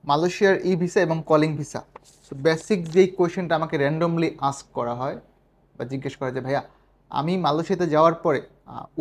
মালয়েশিয়ার ই ভিসা এবং calling visa. So basic যেই কোয়েশ্চেনটা আমাকে র্যান্ডমলি আস্ক করা হয় বা জিজ্ঞেস করা যায়, ভাইয়া আমি মালয়েশিয়াতে যাওয়ার পরে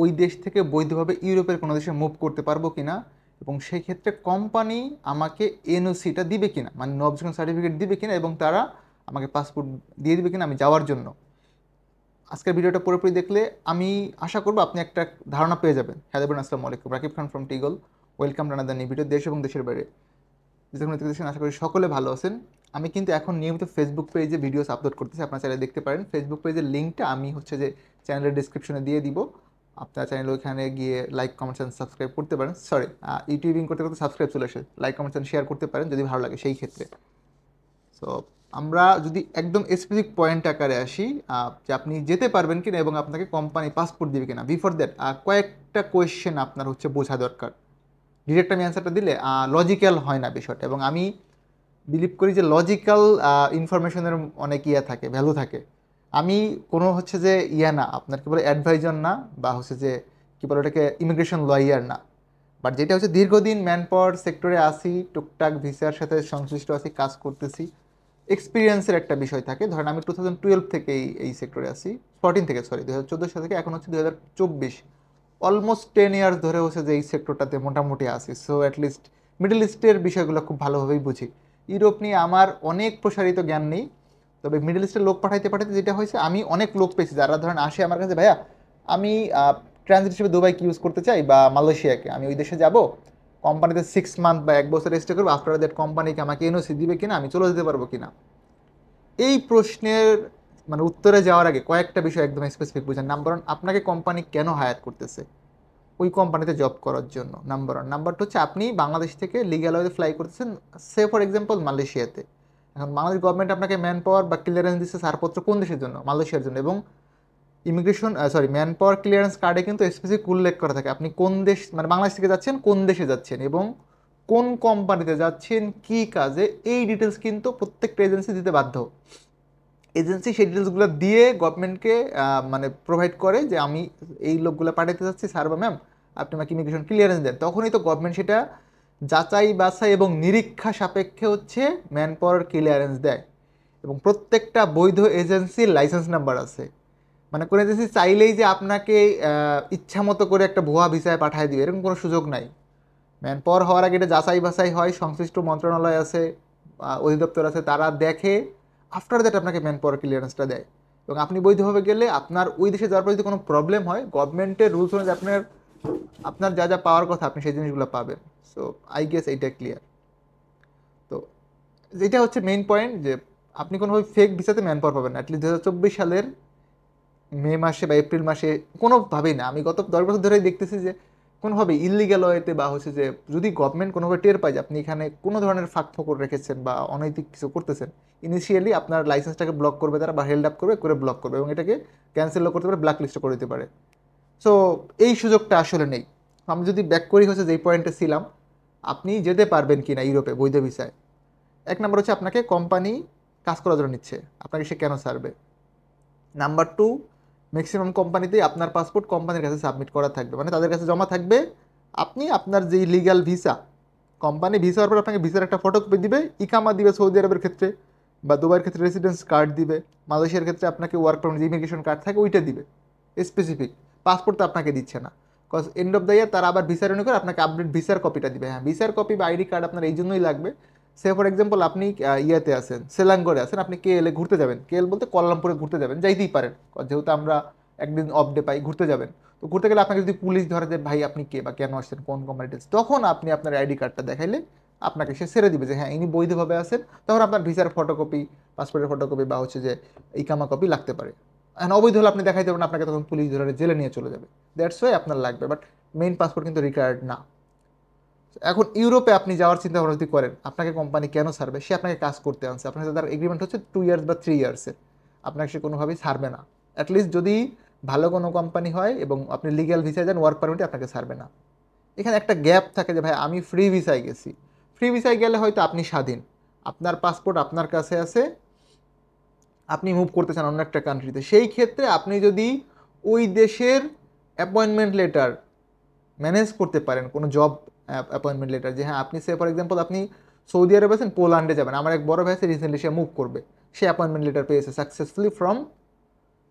ওই দেশ থেকে বৈধভাবে ইউরোপের কোনো দেশে মুভ করতে পারবো কিনা, এবং সেই ক্ষেত্রে কোম্পানি আমাকে এনওসিটা দিবে কিনা, মানে নো অবজেকশন সার্টিফিকেট দিবে কিনা, এবং তারা আমাকে পাসপোর্ট দিয়ে দিবে কিনা আমি যাওয়ার জন্য। আজকের ভিডিওটা পুরোপুরি দেখলে আমি আশা করবো আপনি একটা ধারণা পেয়ে যাবেন। হ্যালো বোন, আসসালামু আলাইকুম, রাকিব খান ফ্রম টিগল। Welcome to another new video. দেশ এবং দেশের বাইরে যেখানে দেখতেছেন আশা করি সকলে ভালো আছেন। আমি কিন্তু এখন নিয়মিত ফেসবুক পেজে ভিডিওস আপলোড করতেছি, আপনারা চাইলে দেখতে পারেন। ফেসবুক পেজের লিঙ্কটা আমি যে চ্যানেলের ডিসক্রিপশনে দিয়ে দিব। আপনার চ্যানেল ওইখানে গিয়ে লাইক কমেন্টস অ্যান্ড সাবস্ক্রাইব করতে পারেন। সরি, ইউটিউবিং করতে করতে সাবস্ক্রাইব চলে আসে, লাইক কমেন্টস অ্যান্ড শেয়ার করতে পারেন যদি ভালো লাগে সেই ক্ষেত্রে। সো আমরা যদি একদম স্পেসিফিক পয়েন্ট আকারে আসি, যে আপনি যেতে পারবেন কিনা এবং আপনাকে কোম্পানি পাসপোর্ট দিবে কিনা, বিফোর দ্যাট কয়েকটা কোয়েশ্চেন আপনার বোঝা দরকার। ডিরেক্ট আমি অ্যান্সারটা দিলে লজিক্যাল হয় না বিষয়টা, এবং আমি বিলিভ করি যে লজিক্যাল ইনফরমেশনের অনেক থাকে, ভ্যালু থাকে। আমি কোনো যে না আপনার কি বলে অ্যাডভাইজার না, বা যে কী বলে ওটাকে ইমিগ্রেশন লয়ার না। বাট যেটা দীর্ঘদিন ম্যান পাওয়ার সেক্টরে আসি, টুকটাক ভিসার সাথে সংশ্লিষ্ট আছি, কাজ করতেছি, এক্সপিরিয়েন্সের একটা বিষয় থাকে। ধরেন আমি 2012 থেকে এই সেক্টরে আসি, 14 থেকে, সরি 2014 সাল থেকে এখন 2024, অলমোস্ট 10 ইয়ার্স ধরে যে এই সেক্টরটাতে মোটামুটি আসি। সো অ্যাটলিস্ট মিডল ইস্টের বিষয়গুলো খুব ভালোভাবেই বুঝি। ইউরোপ নিয়ে আমার অনেক প্রসারিত জ্ঞান নেই, তবে মিডল ইস্টের লোক পাঠাইতে পাঠাইতে যেটা হয়েছে, আমি অনেক লোক পেয়েছি যারা ধরেন আসে আমার কাছে, ভাইয়া আমি ট্রানজিট হিসেবে দুবাইকে ইউজ করতে চাই বা মালয়েশিয়াকে, আমি ওই দেশে যাব, কোম্পানিতে 6 মান্থ বা 1 বছর স্টে করবো, আফটার দ্যাট কোম্পানিকে আমাকে এনওসি দিবে কিনা, আমি চলে যেতে পারবো কিনা। এই প্রশ্নের উত্তরে যাওয়ার আগে কয়েকটা বিষয় একদম স্পেসিফিক বুঝেন। নাম্বার ওয়ান, আপনাকে কোম্পানি কেন হায়ার করতেছে? ওই কোম্পানিতে জব করার জন্য, নাম্বার ওয়ান। নাম্বার টু আপনি বাংলাদেশ থেকে লিগ্যাল ওয়েতে ফ্লাই করতেছেন, সে ফর এক্সাম্পল মালয়েশিয়াতে। এখন বাংলাদেশ গভর্নমেন্ট আপনাকে ম্যান পাওয়ার বা ক্লিয়ারেন্স দিচ্ছে ছাড়পত্র কোন দেশের জন্য? মালয়েশিয়ার জন্য। এবং ইমিগ্রেশন ম্যান পাওয়ার ক্লিয়ারেন্স কার্ডে কিন্তু স্পেসিফিক উল্লেখ করা থাকে আপনি কোন দেশ, বাংলাদেশ থেকে যাচ্ছেন, কোন দেশে যাচ্ছেন এবং কোন কোম্পানিতে যাচ্ছেন, কি কাজে, এই ডিটেলস কিন্তু প্রত্যেকটা এজেন্সি দিতে বাধ্য। এজেন্সি সেই ডিটেলসগুলো দিয়ে গভর্নমেন্টকে প্রোভাইড করে যে আমি এই লোকগুলো পাঠাতে চাচ্ছি, স্যার বা ম্যাম আপনি আমাকে ইমিগ্রেশন ক্লিয়ারেন্স দেন। তখনই তো গভর্নমেন্ট সেটা যাচাই বাছাই এবং নিরীক্ষা সাপেক্ষে ম্যান পাওয়ার ক্লিয়ারেন্স দেয়। এবং প্রত্যেকটা বৈধ এজেন্সির লাইসেন্স নাম্বার আছে। কোন এজেন্সি চাইলেই যে আপনাকে ইচ্ছা মতো করে একটা ভুয়া ভিসায় পাঠিয়ে দিবে এরকম কোনো সুযোগ নাই। ম্যান পাওয়ার হওয়ার আগে এটা যাচাই বাছাই হয়, সংশ্লিষ্ট মন্ত্রণালয় আছে, অধিদপ্তর আছে, তারা দেখে, আফটার দ্যাট আপনাকে ম্যান পাওয়ার ক্লিয়ারেন্সটা দেয়। এবং আপনি বৈধভাবে গেলে আপনার ওই দেশে যাওয়ার পর যদি কোনো প্রবলেম হয়, গভর্নমেন্টের রুলস অনুযায়ী আপনার যা যা পাওয়ার কথা আপনি সেই জিনিসগুলো পাবেন। সো আই গেস এইটা ক্লিয়ার। তো যেটা মেইন পয়েন্ট, যে আপনি কোনোভাবে ফেক ভিসাতে ম্যান পাওয়ার পাবেন না। অ্যাটলিস্ট 2024 সালের মে মাসে বা এপ্রিল মাসে কোনোভাবেই না। আমি গত 10 বছর ধরেই দেখতেছি যে কোনোভাবে ইললিগাল ওয়েতে বা যে যদি গভর্নমেন্ট কোনোভাবে টের পায় যে আপনি এখানে কোনো ধরনের ফাঁক ফোকর রেখেছেন বা অনৈতিক কিছু করতেছেন, ইনিশিয়ালি আপনার লাইসেন্সটাকে ব্লক করবে তারা, বা হেল্ড আপ করবে, করে ব্লক করবে এবং এটাকে ক্যান্সেলও করতে পারে, ব্ল্যাক লিস্টও করে দিতে পারে। সো এই সুযোগটা আসলে নেই। আমি যদি ব্যাক করি যেই পয়েন্টে ছিলাম, আপনি যেতে পারবেন কি না ইউরোপে বৈধ ভিসায়। এক নম্বর আপনাকে কোম্পানি কাজ করার জন্য নিচ্ছে, আপনাকে সে কেন ছাড়বে। নাম্বার টু, ম্যাক্সিমাম কোম্পানিতেই আপনার পাসপোর্ট কোম্পানির কাছে সাবমিট করা থাকবে, তাদের কাছে জমা থাকবে। আপনি আপনার যে লিগ্যাল ভিসা, কোম্পানি ভিসা হওয়ার পর আপনাকে ভিসার একটা ফটোকপি দিবে, ইকামা দিবে সৌদি আরবের ক্ষেত্রে, বা দুবাইয়ের ক্ষেত্রে রেসিডেন্স কার্ড দিবে, মালয়েশিয়ার ক্ষেত্রে আপনাকে ওয়ার্ক পারমিট যে ইমিগ্রেশন কার্ড থাকে ওইটা দিবে স্পেসিফিক। পাসপোর্ট তো আপনাকে দিচ্ছে না, because end of the year তারা আবার ভিসা রিনিউ করে আপনাকে আপডেট ভিসার কপিটা দিবে। হ্যাঁ, ভিসার কপি বা আইডি কার্ড আপনার এই জন্যই লাগবে। সে ফর এক্সাম্পল আপনি ইয়াতে আছেন, সেলাঙ্গরে আছেন, আপনি কেএলে ঘুরতে যাবেন, কেএল বলতে কোয়ালালামপুরে ঘুরতে যাবেন, যাইতেই পারেন যেহেতু আমরা একদিন অফ ডে পাই, ঘুরতে যাবেন। তো ঘুরতে গেলে আপনাকে যদি পুলিশ ধরে যে ভাই আপনি কে বা কেন আসছেন, কোন কোম্পানিতে, তখন আপনি আপনার আইডি কার্ডটা দেখাইলে আপনাকে সে ছেড়ে দিবে যে হ্যাঁ ইনি বৈধভাবে আছেন। তখন আপনার ভিসার ফটোকপি, পাসপোর্টের ফটোকপি বা যে ইকামা কপি লাগতে পারে। এখন অবৈধ হলে আপনি দেখাইতে পারেন, আপনাকে তখন পুলিশ ধরে জেলে নিয়ে চলে যাবে। দ্যাটস ওয়াই আপনার লাগবে, বাট মেইন পাসপোর্ট কিন্তু রিকোয়ার্ড না। এখন ইউরোপে আপনি যাওয়ার চিন্তা ভাবনা যদি করেন, আপনাকে কোম্পানি কেন ছাড়বে? সে আপনাকে কাজ করতে আনছে, আপনার সাথে তার এগ্রিমেন্ট 2 ইয়ার্স বা 3 ইয়ার্সের, আপনাকে সে কোনোভাবেই ছাড়বে না। অ্যাটলিস্ট যদি ভালো কোনো কোম্পানি হয় এবং আপনি লিগ্যাল ভিসায় যান, ওয়ার্ক পারমিটে আপনাকে ছাড়বে না। এখানে একটা গ্যাপ থাকে যে ভাই আমি ফ্রি ভিসায় গেছি। ফ্রি ভিসায় গেলে হয়তো আপনি স্বাধীন, আপনার পাসপোর্ট আপনার কাছে আছে, আপনি মুভ করতে চান অন্য একটা কান্ট্রিতে, সেই ক্ষেত্রে আপনি যদি ওই দেশের অ্যাপয়েন্টমেন্ট লেটার ম্যানেজ করতে পারেন, কোনো জব অ্যাপয়েন্টমেন্ট লেটার, যে হ্যাঁ আপনি ফর এক্সাম্পল আপনি সৌদি আরব আছেন, পোল্যান্ডে যাবেন। আমার এক বড় ভাই আছে, রিসেন্টলি সে মুভ করবে, সে অ্যাপয়েন্টমেন্ট লেটার পেয়েছে সাকসেসফুলি ফ্রম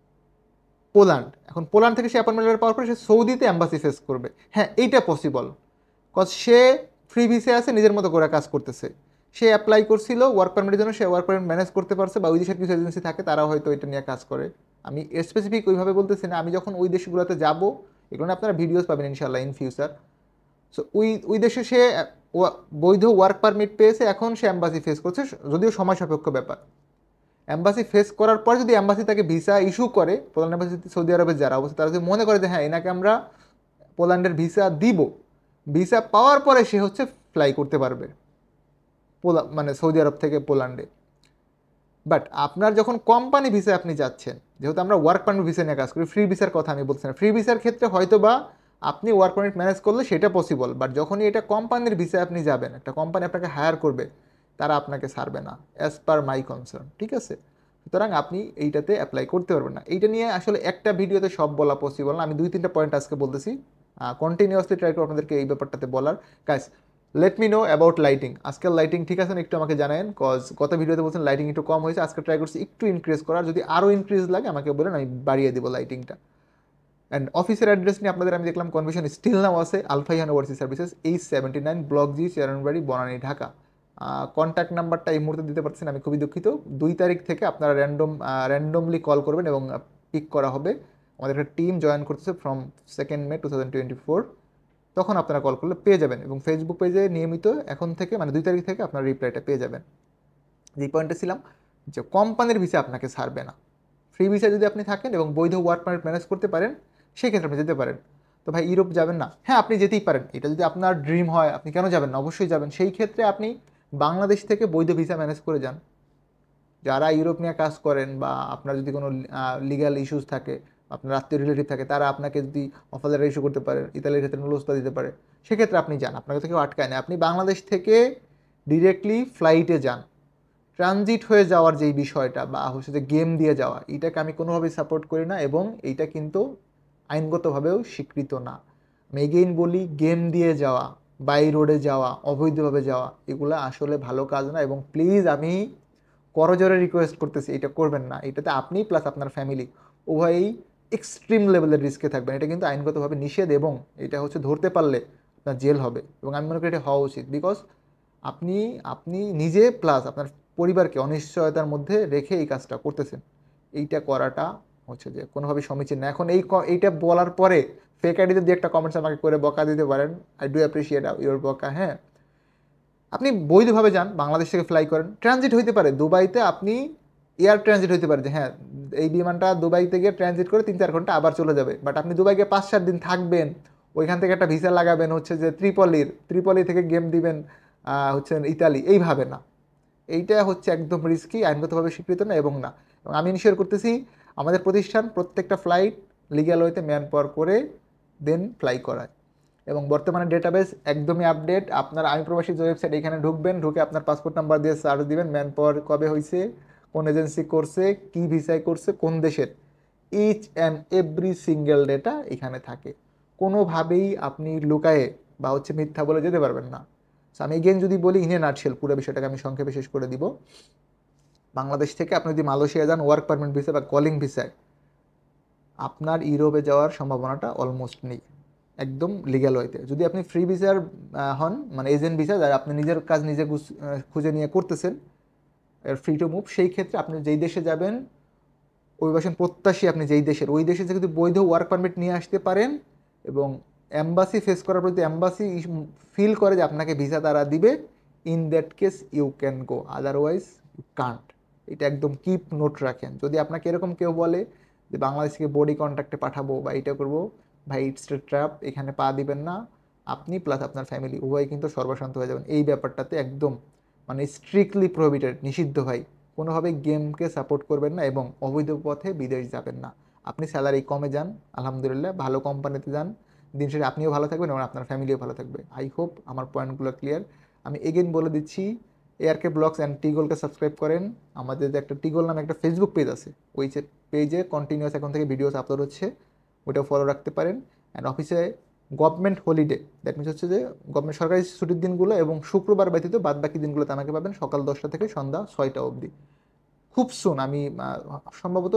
পোল্যান্ড। এখন পোল্যান্ড থেকে সে অ্যাপয়েন্টমেন্ট লেটার পাওয়ার পরে সে সৌদিতে অ্যাম্বাসি ফেস করবে। হ্যাঁ, এইটা পসিবল, কজ সে ফ্রি ভিসে আছে, নিজের মতো করে কাজ করতেছে। সে অ্যাপ্লাই করছিল ওয়ার্ক পারমিটের জন্য, সে ওয়ার্ক পারমিট ম্যানেজ করতে পারছে, বা ওই দেশের কিছু এজেন্সি থাকে তারা হয়তো এটা নিয়ে কাজ করে। আমি স্পেসিফিক ওইভাবে বলতেছি না। আমি যখন ওই দেশগুলোতে যাব, এগুলো আপনারা ভিডিওস পাবেন ইনশাল্লাহ ইন ফিউচার। সো ওই দেশে সে বৈধ ওয়ার্ক পারমিট পেয়েছে, এখন সে অ্যাম্বাসি ফেস করছে, যদিও সময় সাপেক্ষ ব্যাপার। অ্যাম্বাসি ফেস করার পর যদি অ্যাম্বাসি তাকে ভিসা ইস্যু করে, পোল্যান্ড অ্যাম্বাসি সৌদি আরবের যারা অবস্থা, তারা যদি মনে করে যে হ্যাঁ এনাকে আমরা পোল্যান্ডের ভিসা দিব, ভিসা পাওয়ার পরে সে হচ্ছে ফ্লাই করতে পারবে মানে সৌদি আরব থেকে পোল্যান্ডে। বাট আপনার যখন কোম্পানি ভিসা আপনি যাচ্ছেন, যেহেতু আমরা ওয়ার্ক পারমিট ভিসা নিয়ে কাজ করি, ফ্রি ভিসার কথা আমি বলছি না। ফ্রি ভিসার ক্ষেত্রে হয়তো বা আপনি ওয়ার্ক পারমিট ম্যানেজ করলে সেটা পসিবল, বাট যখনই এটা কোম্পানির ভিসা আপনি যাবেন, একটা কোম্পানি আপনাকে হায়ার করবে, তারা আপনাকে ছাড়বে না, অ্যাজ পার মাই কনসার্ন, ঠিক আছে? সুতরাং আপনি এইটাতে অ্যাপ্লাই করতে পারবেন না। এইটা নিয়ে আসলে একটা ভিডিওতে সব বলা পসিবল না, আমি 2-3টা পয়েন্ট আজকে বলতেছি, কন্টিনিউয়াসলি ট্রাই করব আপনাদেরকে এই ব্যাপারটাতে বলার। Guys, let me know about lighting. আজকের লাইটিং ঠিক আছে না, একটু আমাকে জানাবেন, কজ গত ভিডিওতে বলছেন লাইটিং একটু কম হয়েছে, আজকে ট্রাই করছি একটু ইনক্রিজ করার। যদি আরও ইনক্রিজ লাগে আমাকে বলেন, আমি বাড়িয়ে দেবো লাইটিংটা। অ্যান্ড অফিসের অ্যাড্রেস নিয়ে আপনাদের আমি দেখলাম কনফিউশন স্টিল নাও আছে। আলফাইহান ওভারসিজ সার্ভিসেস, 879 ব্লক জি, চেয়ারনবাড়ি, বনানী, ঢাকা। কন্ট্যাক্ট নাম্বারটা এই মুহূর্তে দিতে পারছেন, আমি খুবই দুঃখিত। 2 তারিখ থেকে আপনারা র্যান্ডমলি কল করবেন এবং পিক করা হবে। আমাদের একটা টিম জয়েন করতেছে ফ্রম 2 মে 2024। তখন আপনারা কল করলে পেয়ে যাবেন, এবং ফেসবুক পেজে নিয়মিত এখন থেকে মানে 2 তারিখ থেকে আপনারা রিপ্লাইটা পেয়ে যাবেন। যে পয়েন্টে ছিলাম, যে কোম্পানির ভিসা আপনাকে ছাড়বে না। ফ্রি ভিসা যদি আপনি থাকেন এবং বৈধ ওয়ার্ক পারমিট ম্যানেজ করতে পারেন, সেক্ষেত্রে আপনি যেতে পারেন। তো ভাই ইউরোপ যাবেন না? হ্যাঁ, আপনি যেতেই পারেন। এটা যদি আপনার ড্রিম হয়, আপনি কেন যাবেন না? অবশ্যই যাবেন। সেই ক্ষেত্রে আপনি বাংলাদেশ থেকে বৈধ ভিসা ম্যানেজ করে যান। যারা ইউরোপ নিয়ে কাজ করেন, বা আপনার যদি কোনো লিগ্যাল ইস্যুস থাকে, আপনার আত্মীয় রিলেটিভ থাকে, তারা আপনাকে যদি অফার লেটার ইস্যু করতে পারে, ইতালির ক্ষেত্রে নুলস্তা দিতে পারে, সেক্ষেত্রে আপনি যান, আপনাকে তো কেউ আটকায় না। আপনি বাংলাদেশ থেকে ডিরেক্টলি ফ্লাইটে যান। ট্রানজিট হয়ে যাওয়ার যেই বিষয়টা, বা হচ্ছে যে গেম দিয়ে যাওয়া, এটাকে আমি কোনোভাবেই সাপোর্ট করি না, এবং এইটা কিন্তু আইনগতভাবেও স্বীকৃত না। আমি এগেইন বলি, গেম দিয়ে যাওয়া, বাই রোডে যাওয়া, অবৈধভাবে যাওয়া, এগুলো আসলে ভালো কাজ না। এবং প্লিজ আমি করজোরে রিকোয়েস্ট করতেছি, এটা করবেন না। এটাতে আপনি প্লাস আপনার ফ্যামিলি উভয়ই এক্সট্রিম লেভেলের রিস্কে থাকবেন। এটা কিন্তু আইনগতভাবে নিষেধ, এবং এটা হচ্ছে ধরতে পারলে আপনার জেল হবে, এবং আমি মনে করি এটা হওয়া উচিত। বিকজ আপনি আপনি নিজে প্লাস আপনার পরিবারকে অনিশ্চয়তার মধ্যে রেখে এই কাজটা করতেছেন। এইটা করাটা হচ্ছে যে কোনোভাবেই সমীচীন না। এখন এইটা বলার পরে ফেক আইডিতে দিয়ে একটা কমেন্টস আমাকে করে বকা দিতে পারেন, আই ডু অ্যাপ্রিসিয়েট ইউর বকা। হ্যাঁ, আপনি বৈধভাবে যান, বাংলাদেশ থেকে ফ্লাই করেন, ট্রানজিট হইতে পারে দুবাইতে, আপনি এয়ার ট্রানজিট হইতে পারে যে হ্যাঁ এই বিমানটা দুবাইতে গিয়ে ট্রানজিট করে 3-4 ঘন্টা আবার চলে যাবে। বাট আপনি দুবাই গিয়ে 5-7 দিন থাকবেন, ওইখান থেকে একটা ভিসা লাগাবেন হচ্ছে যে ত্রিপলি থেকে গেম দিবেন হচ্ছে ইতালি, এইভাবে না। এইটা হচ্ছে একদম রিস্কি, আইনগতভাবে স্বীকৃত না, এবং না। এবং আমি ইনশিওর করতেছি আমাদের প্রতিষ্ঠান প্রত্যেকটা ফ্লাইট লিগ্যাল ওয়েতে ম্যান পাওয়ার করে দেন ফ্লাই করায়। এবং বর্তমানে ডেটাবেস একদমই আপডেট। আপনার আমি প্রবাসী যে ওয়েবসাইট, এখানে ঢুকবেন, ঢুকে আপনার পাসপোর্ট নাম্বার দিয়ে সার্চ দিবেন, ম্যান পাওয়ার কবে হয়েছে, কোন এজেন্সি করছে, কি ভিসায় করছে, কোন দেশের, each and every single data এখানে থাকে। কোনোভাবেই আপনি লুকায়ে বা হচ্ছে মিথ্যা বলে যেতে পারবেন না। আমি এগেন যদি বলি, ইন এ নাটশেল পুরো বিষয়টাকে আমি সংক্ষেপে শেষ করে দিব। বাংলাদেশ থেকে আপনি যদি মালয়েশিয়া যান ওয়ার্ক পারমিট ভিসা বা কলিং ভিসায়, আপনার ইউরোপে যাওয়ার সম্ভাবনাটা অলমোস্ট নেই, একদম লিগ্যাল ওয়েতে। যদি আপনি ফ্রি ভিসার হন, মানে এজেন্ট ভিসা, যারা আপনি নিজের কাজ নিজে খুঁজে নিয়ে করতেছেন, ফ্রি টু মুভ, সেই ক্ষেত্রে আপনি যেই দেশে যাবেন, অভিবাসন প্রত্যাশী আপনি যেই দেশের, ওই দেশে যদি বৈধ ওয়ার্ক পারমিট নিয়ে আসতে পারেন, এবং অ্যাম্বাসি ফেস করার প্রতি অ্যাম্বাসি ফিল করে যে আপনাকে ভিসা তারা দিবে, in that case you can go, otherwise you can't. এটা একদম কিপ নোট রাখেন। যদি আপনাকে এরকম কেউ বলে যে বাংলাদেশ থেকে বডি কন্ট্রাক্টে পাঠাবো বা এইটা করবো, ভাই ইটস এ ট্র্যাপ, এখানে পা দিবেন না। আপনি প্লাস আপনার ফ্যামিলি উভয় কিন্তু সর্বশান্ত হয়ে যাবেন। এই ব্যাপারটাতে একদম মানে স্ট্রিক্টলি প্রোহিবিটেড, নিষিদ্ধ ভাই। কোনোভাবে গেমকে সাপোর্ট করবেন না, এবং অবৈধ পথে বিদেশ যাবেন না। আপনি স্যালারি কমে যান, আলহামদুলিল্লাহ, ভালো কোম্পানিতে যান, দিন শেষে আপনিও ভালো থাকবেন এবং আপনার ফ্যামিলিও ভালো থাকবে। আই হোপ আমার পয়েন্টগুলো ক্লিয়ার। আমি এগেন বলে দিচ্ছি, এআরকে ব্লগস অ্যান্ড টিগোলকে সাবস্ক্রাইব করেন। আমাদের যে একটা টিগোল নামে একটা ফেসবুক পেজ আছে, ওই পেজে কন্টিনিউয়াস এখন থেকে ভিডিওস আপলোড হচ্ছে, ওটাও ফলো রাখতে পারেন। অ্যান্ড অফিসে গভর্নমেন্ট হলিডে, দ্যাট মিনস হচ্ছে যে গভর্নমেন্ট সরকারি ছুটির দিনগুলো এবং শুক্রবার ব্যতীত বাদ বাকি দিনগুলোতে আমাকে পাবেন সকাল 10টা থেকে সন্ধ্যা 6টা অবধি। খুব সুন আমি সম্ভবত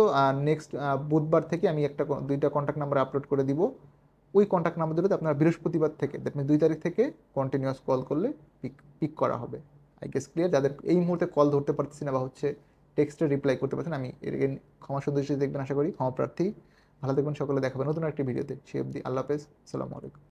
নেক্সট বুধবার থেকে আমি দুইটা কন্ট্যাক্ট নাম্বার আপলোড করে দিব। ওই কন্ট্যাক্ট নাম্বারগুলোতে আপনারা বৃহস্পতিবার থেকে দ্যাট মিনস 2 তারিখ থেকে কন্টিনিউয়াস কল করলে পিক করা হবে। I guess clear. যাদের এই মুহূর্তে কল ধরতে পারতেছি না বা হচ্ছে টেক্সটে রিপ্লাই করতে পারছেন, আমি এর ক্ষমা সুন্দর দৃষ্টিতে দেখবেন আশা করি, ক্ষমা প্রার্থী। ভালো থাকবেন সকলে, দেখাবেন নতুন একটি ভিডিওতে। সে অবধি আল্লাহ হাফেজ, আসসালামু আলাইকুম।